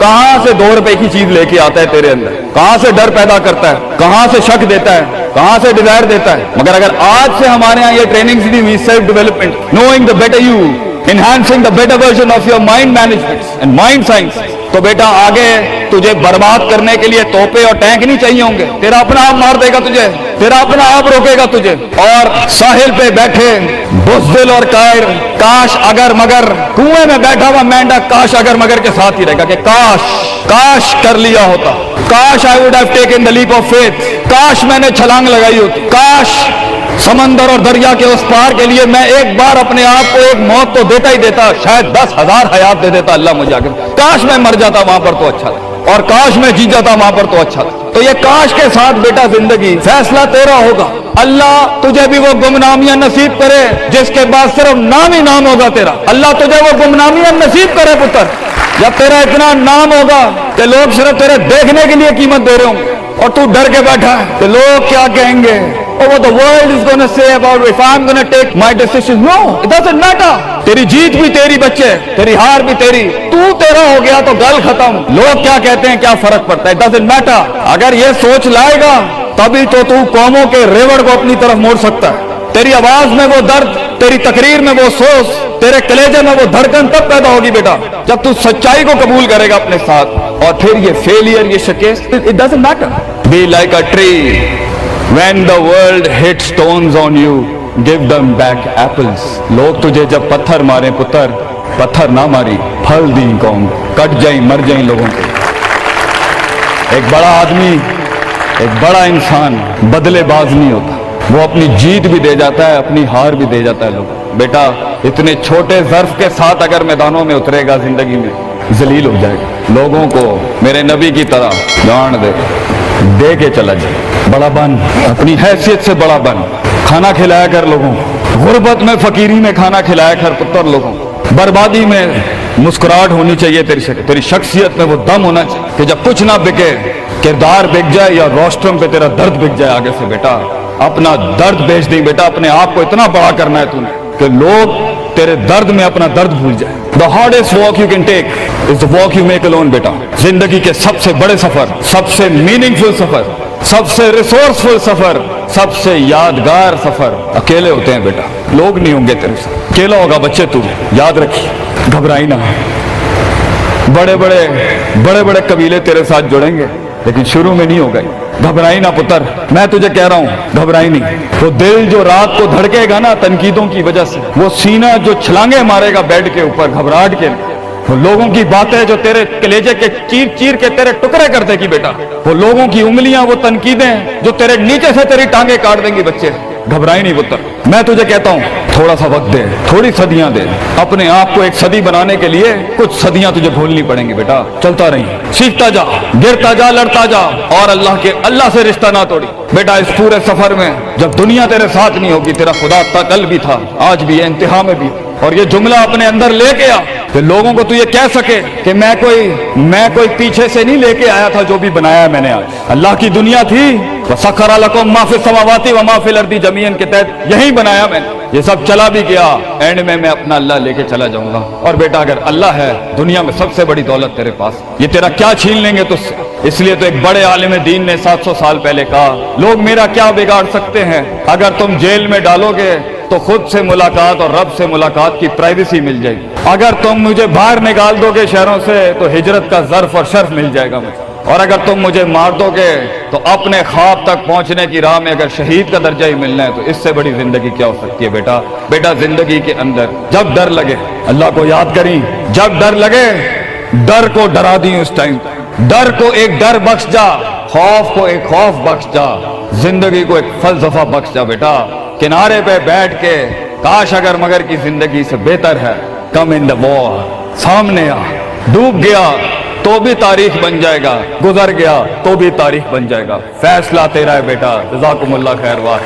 कहां से 2 रुपए की चीज लेके आता है तेरे अंदर, कहां से डर पैदा करता है, कहां से शक देता है, कहां से डिजायर देता है। मगर अगर आज से हमारे यहाँ ये ट्रेनिंग दी हुई self development, knowing the better you, enhancing the better version of your mind management and mind science, तो बेटा आगे तुझे बर्बाद करने के लिए तोपे और टैंक नहीं चाहिए होंगे, तेरा अपना आप मार देगा तुझे, तेरा अपना आप रोकेगा तुझे। और साहिल पे बैठे बुज़दिल और कायर, काश अगर मगर, कुएं में बैठा हुआ मेंढक काश अगर मगर के साथ ही रहेगा कि काश कर लिया होता, काश I would have taken the leap of faith, काश मैंने छलांग लगाई होती, काश समंदर और दरिया के उस पार के लिए मैं एक बार अपने आप को एक मौत तो देता ही देता, शायद 10,000 हयात दे देता अल्लाह मुझे आगे, काश मैं मर जाता वहां पर तो अच्छा था, और काश मैं जी जाता वहां पर तो अच्छा था। तो ये काश के साथ बेटा जिंदगी, फैसला तेरा होगा। अल्लाह तुझे भी वो गुमनामियां नसीब करे जिसके बाद सिर्फ नाम ही नाम होगा तेरा। अल्लाह तुझे वो गुमनामियां नसीब करे पुत्र, जब तेरा इतना नाम होगा कि लोग सिर्फ तेरे देखने के लिए कीमत दे रहे होंगे और तू डर के बैठा है कि लोग क्या कहेंगे, or what the world is going to say about if I'm going to take my decisions. No, it doesn't matter. तेरी जीत भी तेरी बच्चे, तेरी हार भी तेरी, तू तेरा हो गया तो गल खत्म। लोग क्या कहते हैं क्या फर्क पड़ता है, it doesn't matter। अगर ये सोच लाएगा तभी तो तू कौमों के रेवड़ को अपनी तरफ मोड़ सकता है। तेरी आवाज में वो दर्द, तेरी तकरीर में वो सोच, तेरे कलेजे में वो धड़कन तब पैदा होगी बेटा जब तू सच्चाई को कबूल करेगा अपने साथ। और फिर ये फेलियर, ये शिकस्त, it doesn't matter. Be like a tree. When the world hits stones on you, give them back apples. लोग तुझे जब पत्थर मारे पुत्र, पत्थर ना मारी, फल दी कौम, कट जाई मर जाई लोगों के। एक बड़ा आदमी, एक बड़ा इंसान बदलेबाज नहीं होता, वो अपनी जीत भी दे जाता है, अपनी हार भी दे जाता है। लोग बेटा इतने छोटे ज़र्फ के साथ अगर मैदानों में उतरेगा जिंदगी में जलील हो जाएगा। लोगों को मेरे नबी की तरह जान दे के चला जाए, बड़ा बन, अपनी हैसियत से बड़ा बन, खाना खिलाया कर लोगों को, गुर्बत में फकीरी में खाना खिलाया कर पुत्र लोगों को, बर्बादी में मुस्कुराहट होनी चाहिए तेरी शख्सियत में वो दम होना चाहिए कि जब कुछ ना बिके, किरदार बिक जाए या रोस्ट्रम पे तेरा दर्द बिक जाए आगे से। बेटा अपना दर्द बेच दी बेटा, अपने आप को इतना बड़ा करना है तूने कि लोग तेरे दर्द में अपना दर्द भूल जाए। The hardest walk you can take is the walk you make alone बेटा। जिंदगी के सबसे बड़े सफर, सबसे मीनिंगफुल सफर, सबसे रिसोर्सफुल सफर, सबसे यादगार सफर अकेले होते हैं बेटा। लोग नहीं होंगे तेरे साथ, अकेला होगा बच्चे तू, याद रखिए, घबराई ना। बड़े बड़े कबीले तेरे साथ जुड़ेंगे लेकिन शुरू में नहीं होगा। घबराई ना पुत्र, मैं तुझे कह रहा हूं घबराई नहीं। वो दिल जो रात को धड़केगा ना तनकीदों की वजह से, वो सीना जो छलांगे मारेगा बेड के ऊपर घबराहट के, वो लोगों की बातें जो तेरे कलेजे के चीर चीर के तेरे टुकड़े कर देगी बेटा, वो लोगों की उंगलियां, वो तनकीदें जो तेरे नीचे से तेरी टांगे काट देंगी बच्चे। घबराई नहीं पुत्र, मैं तुझे कहता हूं थोड़ा सा वक्त दे, थोड़ी सदियां दे। अपने आप को एक सदी बनाने के लिए कुछ सदियां तुझे भूलनी पड़ेंगी बेटा। चलता रही, सीखता जा, गिरता जा, लड़ता जा, और अल्लाह से रिश्ता ना तोड़ी बेटा। इस पूरे सफर में जब दुनिया तेरे साथ नहीं होगी, तेरा खुदा कल भी था, आज भी है, इंतहा में भी। और ये जुमला अपने अंदर लेके आ कि लोगों को तू ये कह सके कि मैं कोई पीछे से नहीं लेके आया था, जो भी बनाया है मैंने। आज अल्लाह की दुनिया थी, वसखरा लकुम मा फिस समावाति व मा फिल अर्दी जमीअन के तहत यही बनाया मैंने। ये सब चला भी गया, एंड में मैं अपना अल्लाह लेके चला जाऊंगा। और बेटा अगर अल्लाह है, दुनिया में सबसे बड़ी दौलत तेरे पास, ये तेरा क्या छीन लेंगे तुझसे। इसलिए तो एक बड़े आलिम दीन ने 700 साल पहले कहा, लोग मेरा क्या बिगाड़ सकते हैं, अगर तुम जेल में डालोगे तो खुद से मुलाकात और रब से मुलाकात की प्राइवेसी मिल जाएगी। अगर तुम मुझे बाहर निकाल दोगे शहरों से तो हिजरत का ज़र्फ और शर्फ मिल जाएगा मुझे। और अगर तुम मुझे मार दोगे तो अपने ख्वाब तक पहुंचने की राह में अगर शहीद का दर्जा ही मिलना है, तो इससे बड़ी जिंदगी क्या हो सकती है बेटा। बेटा जिंदगी के अंदर जब डर लगे अल्लाह को याद करी, जब डर लगे डर को डरा दी, उस टाइम डर को एक डर बख्श जा, खौफ को एक खौफ बख्श जा, जिंदगी को एक फलसफा बख्श जा बेटा। किनारे पे बैठ के काश अगर मगर की जिंदगी से बेहतर है, कम इन द वॉर, सामने आ। डूब गया तो भी तारीख बन जाएगा, गुजर गया तो भी तारीख बन जाएगा। फैसला तेरा है बेटा। जज़ाकुमुल्लाह खैर। वाह।